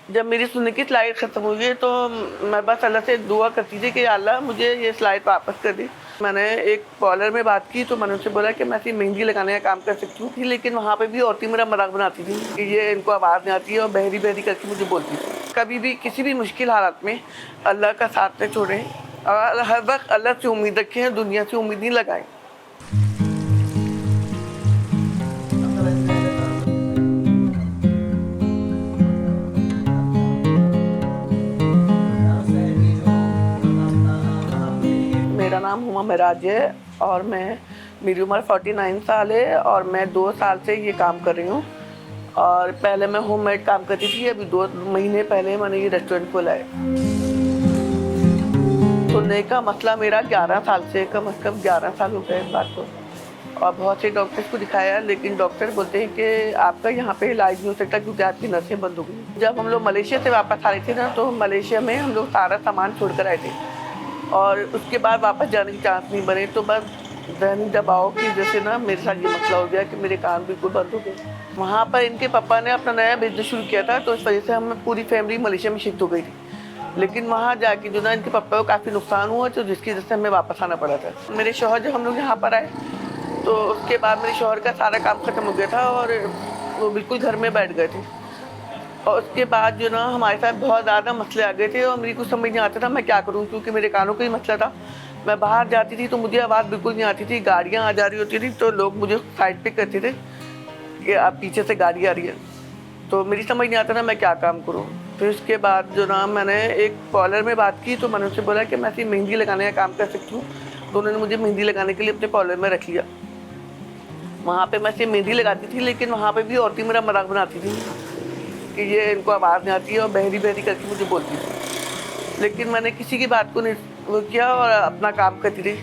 जब मेरी सुनने की स्लाइड ख़त्म हुई है तो मैं बस अल्लाह से दुआ करती थी कि अल्लाह मुझे ये स्लाइड वापस कर दे। मैंने एक पार्लर में बात की तो मैंने उनसे बोला कि मैं सिर्फ मेहंदी लगाने का काम कर सकती हूँ, लेकिन वहाँ पे भी औरतें मेरा मज़ाक बनाती थी कि ये इनको आवाज़ नहीं आती है और बहरी-बहरी करके मुझे बोलती थी। कभी भी किसी भी मुश्किल हालात में अल्लाह का साथ न छोड़ें और हर वक़्त अल्लाह से उम्मीद रखें, दुनिया से उम्मीद नहीं लगाएँ। मेरा नाम हुमा महराज है और मेरी उम्र 49 साल है और मैं 2 साल से ये काम कर रही हूँ। और पहले मैं होममेड काम करती थी, अभी 2 महीने पहले मैंने ये रेस्टोरेंट खोला है। सुनने का मसला मेरा 11 साल से, कम से कम 11 साल हो गए इस बात को। और बहुत से डॉक्टर्स को दिखाया, लेकिन डॉक्टर बोलते हैं कि आपका यहाँ पे इलाज नहीं हो सकता क्योंकि आपकी नसें बंद हो गई। जब हम लोग मलेशिया से वापस आ रहे थे ना, तो मलेशिया में हम लोग सारा सामान छोड़ कर आए थे और उसके बाद वापस जाने के चांस नहीं बने। तो बस ज़हनी दबाव की वजह से ना मेरे साथ ये मसला हो गया कि मेरे कान बिल्कुल बंद हो गए। वहाँ पर इनके पापा ने अपना नया बिज़नेस शुरू किया था, तो इस वजह से हम पूरी फैमिली मलेशिया में शिफ्ट हो गई थी। लेकिन वहाँ जाके जो ना इनके पापा को काफ़ी नुकसान हुआ, तो जिसकी वजह से हमें वापस आना पड़ा था। मेरे शौहर जब हम लोग यहाँ पर आए तो उसके बाद मेरे शौहर का सारा काम ख़त्म हो गया था और वो बिल्कुल घर में बैठ गए थे। और उसके बाद जो ना हमारे साथ बहुत ज़्यादा मसले आ गए थे और मेरी कुछ समझ नहीं आता था मैं क्या करूँ, क्योंकि मेरे कानों का ही मसला था। मैं बाहर जाती थी तो मुझे आवाज़ बिल्कुल नहीं आती थी, गाड़ियाँ आ जा रही होती थी तो लोग मुझे साइड पे करते थे कि आप पीछे से गाड़ी आ रही है। तो मेरी समझ नहीं आता था मैं क्या काम करूँ। फिर उसके बाद जो ना मैंने एक पार्लर में बात की तो मैंने उनसे बोला कि मैं सिर्फ मेहंदी लगाने का काम कर सकती हूँ। तो उन्होंने मुझे मेहंदी लगाने के लिए अपने पार्लर में रख लिया। वहाँ पे मैं सिर्फ मेहंदी लगाती थी, लेकिन वहाँ पे भी औरतें मेरा मज़ाक बनाती थी कि ये इनको आवाज़ नहीं आती है और बहरी-बहरी करके मुझे बोलती थी। लेकिन मैंने किसी की बात को नहीं वो किया और अपना काम करती रही।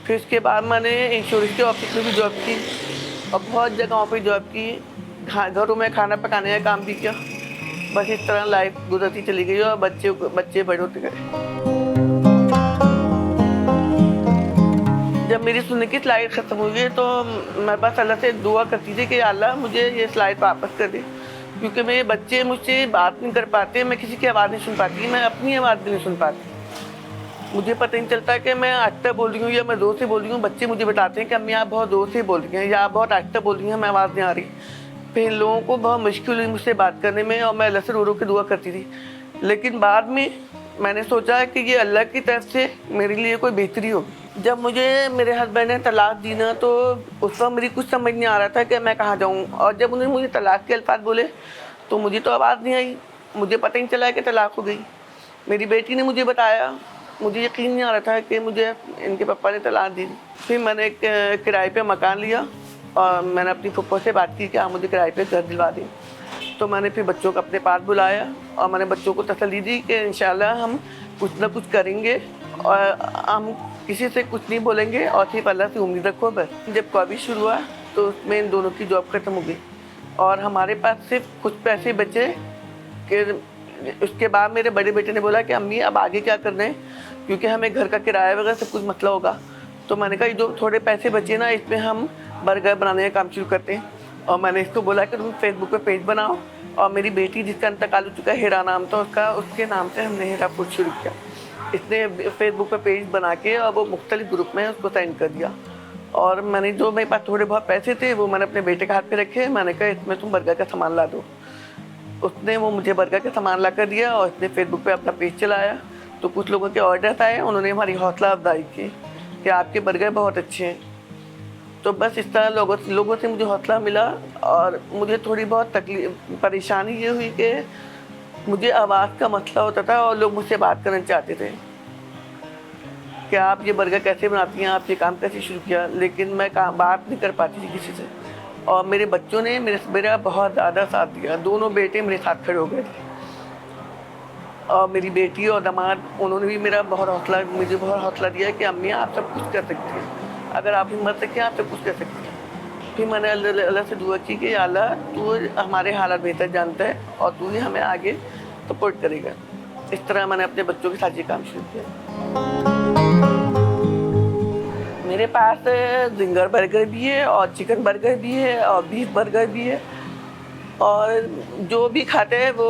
फिर उसके बाद मैंने इंश्योरेंस के ऑफिस में भी जॉब की और बहुत जगहों पे जॉब की। घरों में खाना पकाने का काम भी किया। बस इस तरह लाइफ गुजरती चली गई और बच्चे बड़े होते गए। जब मेरी सुनने की स्लाइड ख़त्म हुई है तो मैं बस अल्लाह से दुआ करती थी कि अल्लाह मुझे ये स्लाइड वापस कर दे, क्योंकि मेरे बच्चे मुझसे बात नहीं कर पाते, मैं किसी की आवाज़ नहीं सुन पाती, मैं अपनी आवाज़ भी नहीं सुन पाती। मुझे पता नहीं चलता कि मैं आहिस्ता बोल रही हूँ या मैं ज़ोर से बोल रही हूँ। बच्चे मुझे बताते हैं कि अम्मी आप बहुत ज़ोर से बोल रही हैं या आप बहुत आहिस्ता बोल रही हैं, हमें आवाज़ नहीं आ रही। फिर लोगों को बहुत मुश्किल हुई मुझसे बात करने में और मैं अल्लाह से रो-रो के दुआ करती थी। लेकिन बाद में मैंने सोचा कि ये अल्लाह की तरफ से मेरे लिए कोई बेहतरी होगी। जब मुझे मेरे हस्बैंड ने तलाक दी ना, तो उस वक़्त मेरी कुछ समझ नहीं आ रहा था कि मैं कहाँ जाऊँ। और जब उन्होंने मुझे तलाक के अल्फ़ाज़ बोले तो मुझे तो आवाज़ नहीं आई। मुझे पता ही नहीं चला कि तलाक हो गई। मेरी बेटी ने मुझे बताया, मुझे यकीन नहीं आ रहा था कि मुझे इनके पापा ने तलाक दी। फिर मैंने एक किराए पे मकान लिया और मैंने अपनी फूफो से बात की कि आप मुझे किराए पे घर दिलवा दें। तो मैंने फिर बच्चों को अपने पास बुलाया और मैंने बच्चों को तसल्ली दी कि इंशाल्लाह हम कुछ ना कुछ करेंगे और हम किसी से कुछ नहीं बोलेंगे और सिर्फ अल्लाह से उम्मीद रखो बस। जब कोविड शुरू हुआ तो उसमें इन दोनों की जॉब ख़त्म हो गई और हमारे पास सिर्फ कुछ पैसे बचे कि उसके बाद मेरे बड़े बेटे ने बोला कि अम्मी अब आगे क्या करना है, क्योंकि हमें घर का किराया वगैरह सब कुछ मसला होगा। तो मैंने कहा जो थोड़े पैसे बचे ना, इसमें हम बर्गर बनाने का काम शुरू करते हैं। और मैंने इसको बोला कि तुम फेसबुक पे पेज बनाओ और मेरी बेटी जिसका इंतकाल हो चुका है, हिरा नाम था उसका, उसके नाम से हमने हिरा फूड शुरू किया। इसने फेसबुक पे पेज बना के और वो मुख्तलिफ ग्रुप में उसको सेंड कर दिया। और मैंने जो मेरे पास थोड़े बहुत पैसे थे वो मैंने अपने बेटे के हाथ पे रखे। मैंने कहा इसमें तुम बर्गर का सामान ला दो। उसने वो मुझे बर्गर का सामान ला कर दिया और इसने फेसबुक पे अपना पेज चलाया। तो कुछ लोगों के ऑर्डर्स आए, उन्होंने हमारी हौसला अफजाई की कि आपके बर्गर बहुत अच्छे हैं। तो बस इस तरह लोगों से मुझे हौसला मिला और मुझे थोड़ी बहुत परेशानी ये हुई कि मुझे आवाज़ का मसला होता था और लोग मुझसे बात करना चाहते थे कि आप ये बर्गर कैसे बनाती हैं, आप ये काम कैसे शुरू किया, लेकिन मैं बात नहीं कर पाती थी किसी से। और मेरे बच्चों ने मेरा बहुत ज़्यादा साथ दिया। दोनों बेटे मेरे साथ खड़े हो गए थे और मेरी बेटी और दामाद, उन्होंने भी मुझे बहुत हौसला दिया कि अम्मी आप सब कुछ कर सकती हैं, अगर आप हिम्मत रखें आप सब कुछ कर सकती हैं। फिर मैंने अल्लाह से दुआ की कि अल्लाह तू हमारे हालात बेहतर जानता है और तू ही हमें आगे सपोर्ट करेगा। इस तरह मैंने अपने बच्चों के साथ ये काम शुरू किया। मेरे पास ज़िंगर बर्गर भी है और चिकन बर्गर भी है और बीफ बर्गर भी है और जो भी खाते हैं वो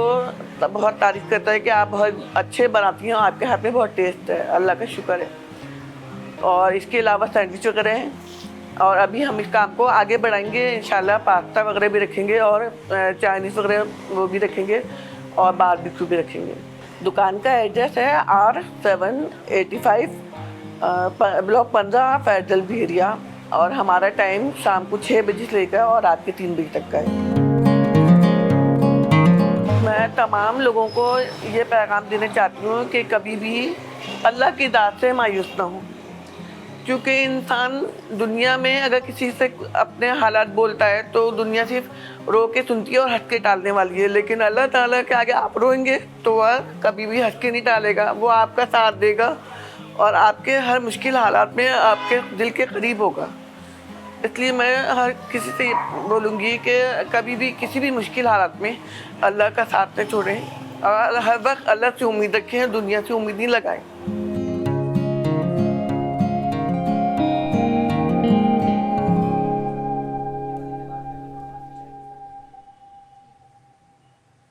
बहुत तारीफ़ करता है कि आप बहुत अच्छे बनाती हैं, आपके हाथ में बहुत टेस्ट है, अल्लाह का शुक्र है। और इसके अलावा सैंडविच वगैरह हैं और अभी हम इस काम को आगे बढ़ाएंगे इंशाल्लाह। पास्ता वगैरह भी रखेंगे और चाइनीज़ वगैरह वो भी रखेंगे और बारबेक्यू भी रखेंगे। दुकान का एड्रेस है R785 ब्लॉक 15 फैजल भेरिया और हमारा टाइम शाम को 6 बजे से लेकर और रात के 3 बजे तक का है। मैं तमाम लोगों को ये पैगाम देना चाहती हूँ कि कभी भी अल्लाह की दात से मायूस ना हो, क्योंकि इंसान दुनिया में अगर किसी से अपने हालात बोलता है तो दुनिया सिर्फ रो के सुनती है और हंस के टालने वाली है, लेकिन अल्लाह ताला के आगे आप रोएंगे तो वह कभी भी हंस के नहीं टालेगा, वो आपका साथ देगा और आपके हर मुश्किल हालात में आपके दिल के करीब होगा। इसलिए मैं हर किसी से बोलूँगी कि कभी भी किसी भी मुश्किल हालात में अल्लाह का साथ न छोड़ें और हर वक्त अल्लाह से उम्मीद रखें, दुनिया से उम्मीद नहीं लगाएं।